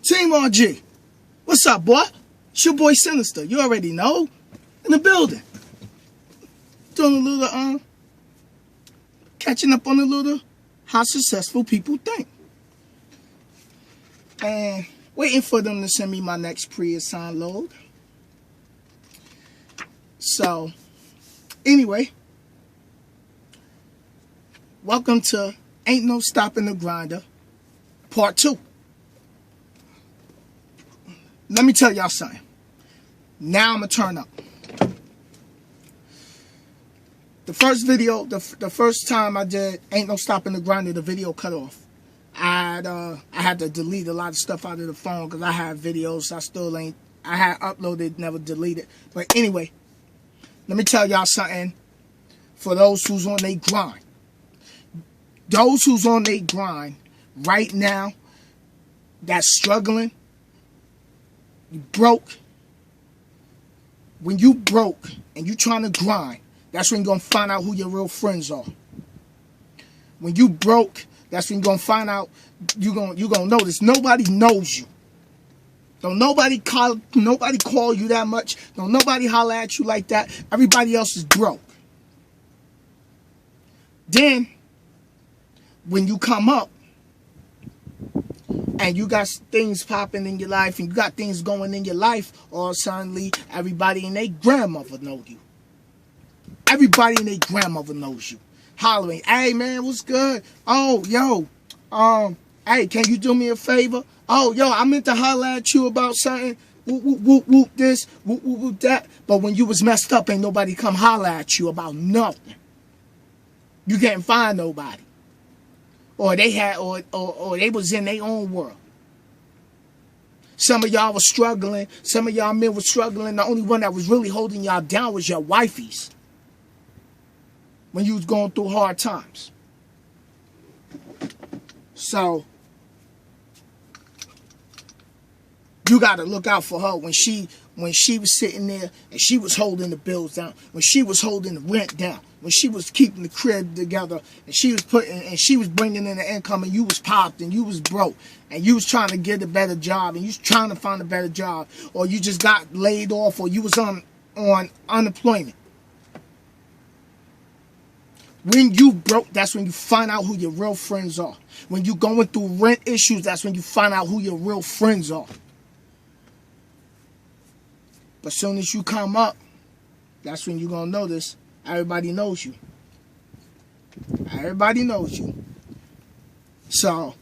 Team RG. What's up, boy? It's your boy Sinnizter. You already know. In the building. Doing a little, catching up on a little how successful people think. And waiting for them to send me my next pre-assigned load. So, anyway. Welcome to Ain't No Stopping the Grinder, Part 2. Let me tell y'all something. Now I'm going to turn up. The first video, the first time I did Ain't No Stopping the Grinder, the video cut off. I had to delete a lot of stuff out of the phone because I have videos I had uploaded, never deleted. But anyway, let me tell y'all something for those who's on their grind. Those who's on their grind right now, that's struggling, you broke. When you broke and you trying to grind, that's when you're going to find out who your real friends are. When you broke, that's when you're going to find out, you're going to notice nobody knows you. Don't nobody call you that much. Don't nobody holler at you like that. Everybody else is broke. Then, when you come up and you got things popping in your life and you got things going in your life, all suddenly everybody and their grandmother know you. Everybody and their grandmother knows you. Hollering, hey man, what's good? Oh, yo, hey, can you do me a favor? Oh, yo, I meant to holler at you about something. Whoop, whoop, whoop, whoop this, whoop, whoop, whoop that. But when you was messed up, ain't nobody come holler at you about nothing. You can't find nobody. Or they had, or they was in their own world. Some of y'all was struggling. Some of y'all men was struggling. The only one that was really holding y'all down was your wifeys. When you was going through hard times. So, you got to look out for her when she was sitting there and she was holding the bills down, when she was holding the rent down, when she was keeping the crib together, and she was bringing in the income, and you was popped and you was broke, and you was trying to get a better job, and you was trying to find a better job, or you just got laid off, or you was on unemployment. When you broke, that's when you find out who your real friends are. When you going through rent issues, that's when you find out who your real friends are. But as soon as you come up, that's when you're going to notice everybody knows you. Everybody knows you. So,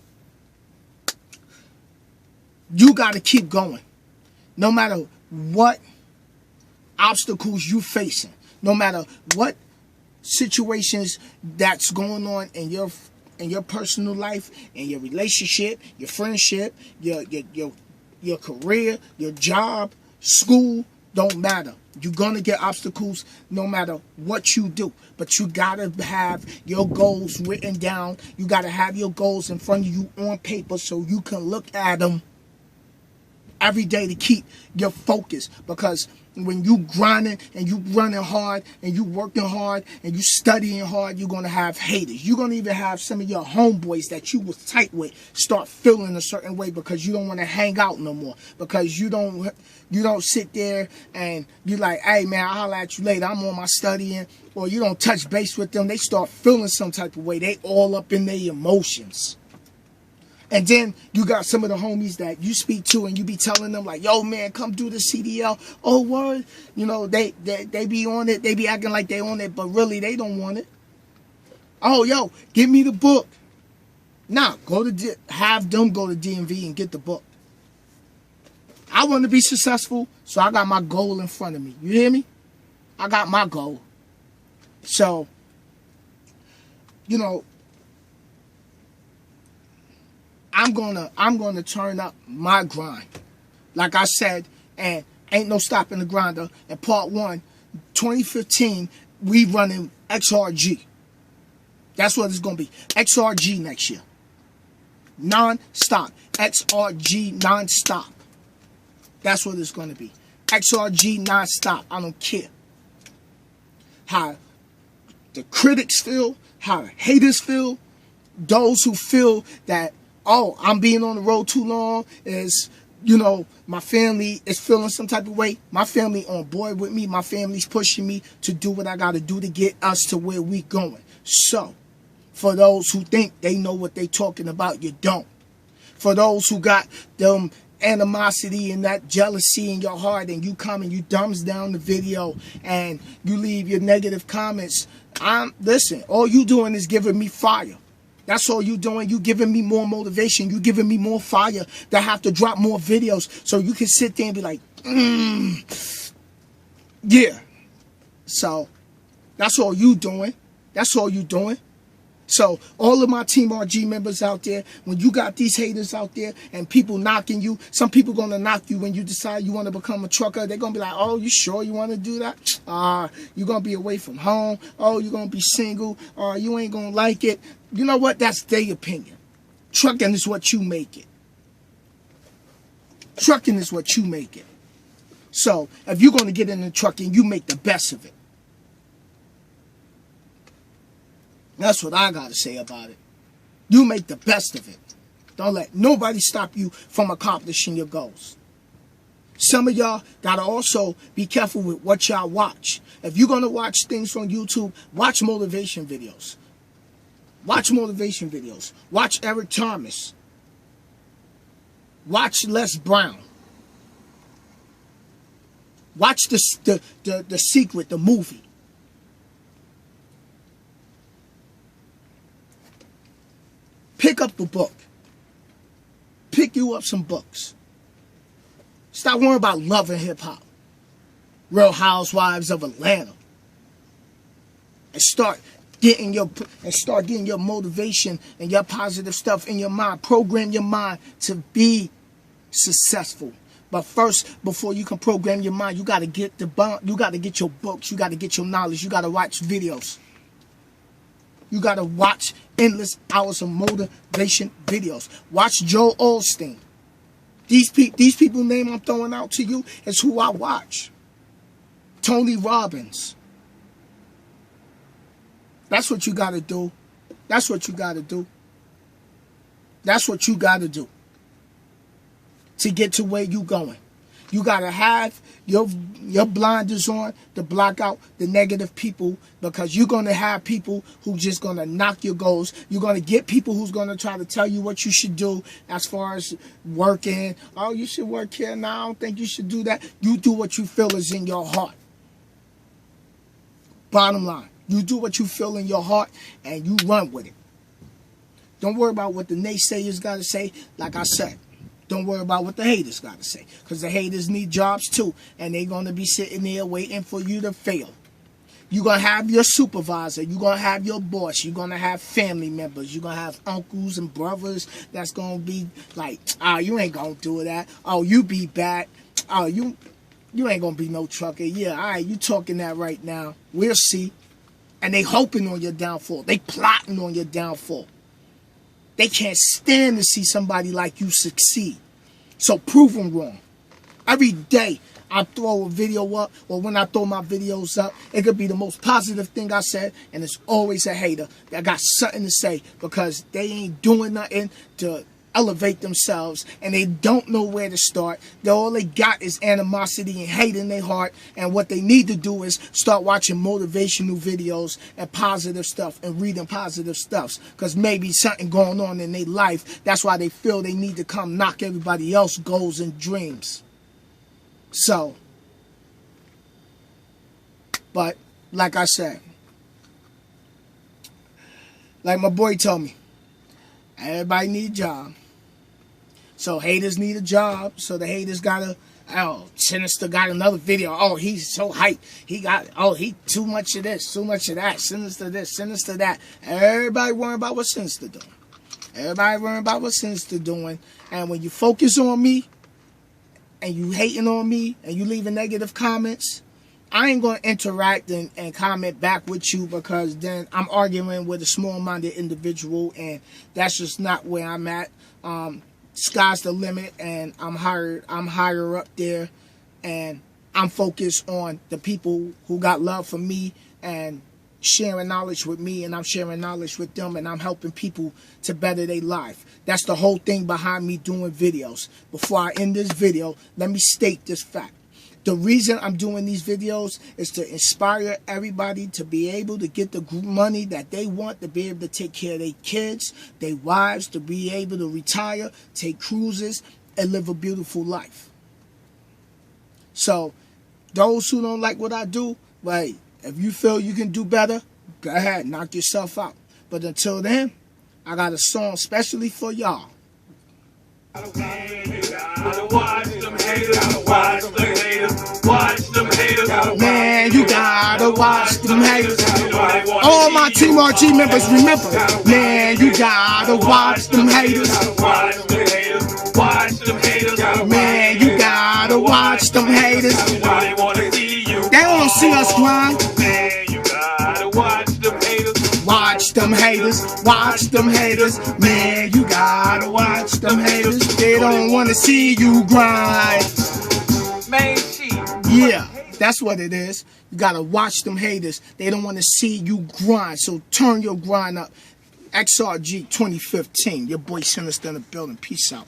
you got to keep going. No matter what obstacles you facing. No matter what situations that's going on in your personal life, in your relationship, your friendship, your career, your job, school, don't matter. You're going to get obstacles no matter what you do. But you got to have your goals written down. You got to have your goals in front of you on paper so you can look at them every day to keep your focus. Because when you grinding and you running hard and you working hard and you studying hard, you're going to have haters. You're going to even have some of your homeboys that you was tight with start feeling a certain way because you don't want to hang out no more. Because you don't sit there and you like, hey man, I'll holler at you later, I'm on my studying. Or you don't touch base with them. They start feeling some type of way. They all up in their emotions. And then you got some of the homies that you speak to and you be telling them like, yo man, come do the CDL. Oh word. You know, they be on it. They be acting like they on it, but really they don't want it. Oh yo, give me the book. Nah, have them go to DMV and get the book. I want to be successful, so I got my goal in front of me. You hear me? I got my goal. So, you know, I'm gonna turn up my grind. Like I said, and Ain't No Stopping the Grinder. In part 1, 2015, we running XRG. That's what it's gonna be. XRG next year. Non-stop. XRG non-stop. That's what it's gonna be. XRG non-stop. I don't care how the critics feel, how the haters feel, those who feel that oh, I'm being on the road too long, is, you know, my family is feeling some type of way. My family on board with me. My family's pushing me to do what I got to do to get us to where we going. So, for those who think they know what they talking about, you don't. For those who got them animosity and that jealousy in your heart, and you come and you thumbs down the video and you leave your negative comments, listen, all you doing is giving me fire. That's all you doing. You giving me more motivation. You giving me more fire to have to drop more videos so you can sit there and be like, yeah. So that's all you doing. That's all you doing. So all of my Team RG members out there, when you got these haters out there and people knocking you, some people going to knock you when you decide you want to become a trucker. They're going to be like, oh, you sure you want to do that? You're going to be away from home. Oh, you're going to be single. You ain't going to like it. You know what? That's their opinion. Trucking is what you make it. Trucking is what you make it. So if you're going to get into trucking, you make the best of it. That's what I got to say about it. You make the best of it. Don't let nobody stop you from accomplishing your goals. Some of y'all got to also be careful with what y'all watch. If you're going to watch things on YouTube, watch motivation videos. Watch motivation videos. Watch Eric Thomas. Watch Les Brown. Watch the Secret, the movie. Pick up the book. Pick you up some books. Stop worrying about love and hip-hop. Real Housewives of Atlanta. And start getting your motivation and your positive stuff in your mind. Program your mind to be successful. But first, before you can program your mind, you gotta get you gotta get your books, you gotta get your knowledge, you gotta watch videos. You got to watch endless hours of motivation videos. Watch Joel Osteen. These people name I'm throwing out to you is who I watch. Tony Robbins. That's what you got to do. That's what you got to do. That's what you got to do to get to where you going. You got to have your blinders on to block out the negative people, because you're going to have people who just going to knock your goals. You're going to get people who's going to try to tell you what you should do as far as working. Oh, you should work here now. I don't think you should do that. You do what you feel is in your heart. Bottom line, you do what you feel in your heart and you run with it. Don't worry about what the naysayers got to say. Like I said, don't worry about what the haters got to say, because the haters need jobs too, and they're going to be sitting there waiting for you to fail. You're going to have your supervisor. You're going to have your boss. You're going to have family members. You're going to have uncles and brothers that's going to be like, oh, you ain't going to do that. Oh, you be bad. Oh, you ain't going to be no trucker. Yeah, all right, you talking that right now. We'll see. And they hoping on your downfall. They plotting on your downfall. They can't stand to see somebody like you succeed. So prove them wrong. Every day I throw a video up, or when I throw my videos up, it could be the most positive thing I said, and it's always a hater that got something to say, because they ain't doing nothing to elevate themselves, and they don't know where to start. All they got is animosity and hate in their heart, and what they need to do is start watching motivational videos and positive stuff and reading positive stuff, because maybe something going on in their life. That's why they feel they need to come knock everybody else's goals and dreams. So, but like I said, like my boy told me, everybody need a job. So haters need a job. So the haters gotta, oh, Sinnizter got another video. Oh, he's so hyped. He got, oh, he too much of this, too much of that. Sinnizter this, Sinnizter that. Everybody worrying about what Sinnizter doing. Everybody worrying about what Sinnizter doing. And when you focus on me, and you hating on me, and you leaving negative comments, I ain't going to interact and comment back with you, because then I'm arguing with a small-minded individual, and that's just not where I'm at. Sky's the limit, and I'm higher up there, and I'm focused on the people who got love for me and sharing knowledge with me, and I'm sharing knowledge with them, and I'm helping people to better their life. That's the whole thing behind me doing videos. Before I end this video, let me state this fact. The reason I'm doing these videos is to inspire everybody to be able to get the money that they want, to be able to take care of their kids, their wives, to be able to retire, take cruises, and live a beautiful life. So, those who don't like what I do, like, if you feel you can do better, go ahead, knock yourself out. But until then, I got a song specially for y'all. Watch them haters. Man, you gotta watch them haters. All my Team RG members, remember. Man, you gotta watch them haters. Man, you gotta watch them haters. They don't see us grind. Watch them haters, watch them haters. Man, you gotta watch them haters. They don't wanna see you grind. Man, shit. Yeah, that's what it is. You gotta watch them haters. They don't wanna see you grind. So turn your grind up. XRG 2015. Your boy Sinnizter in the building. Peace out.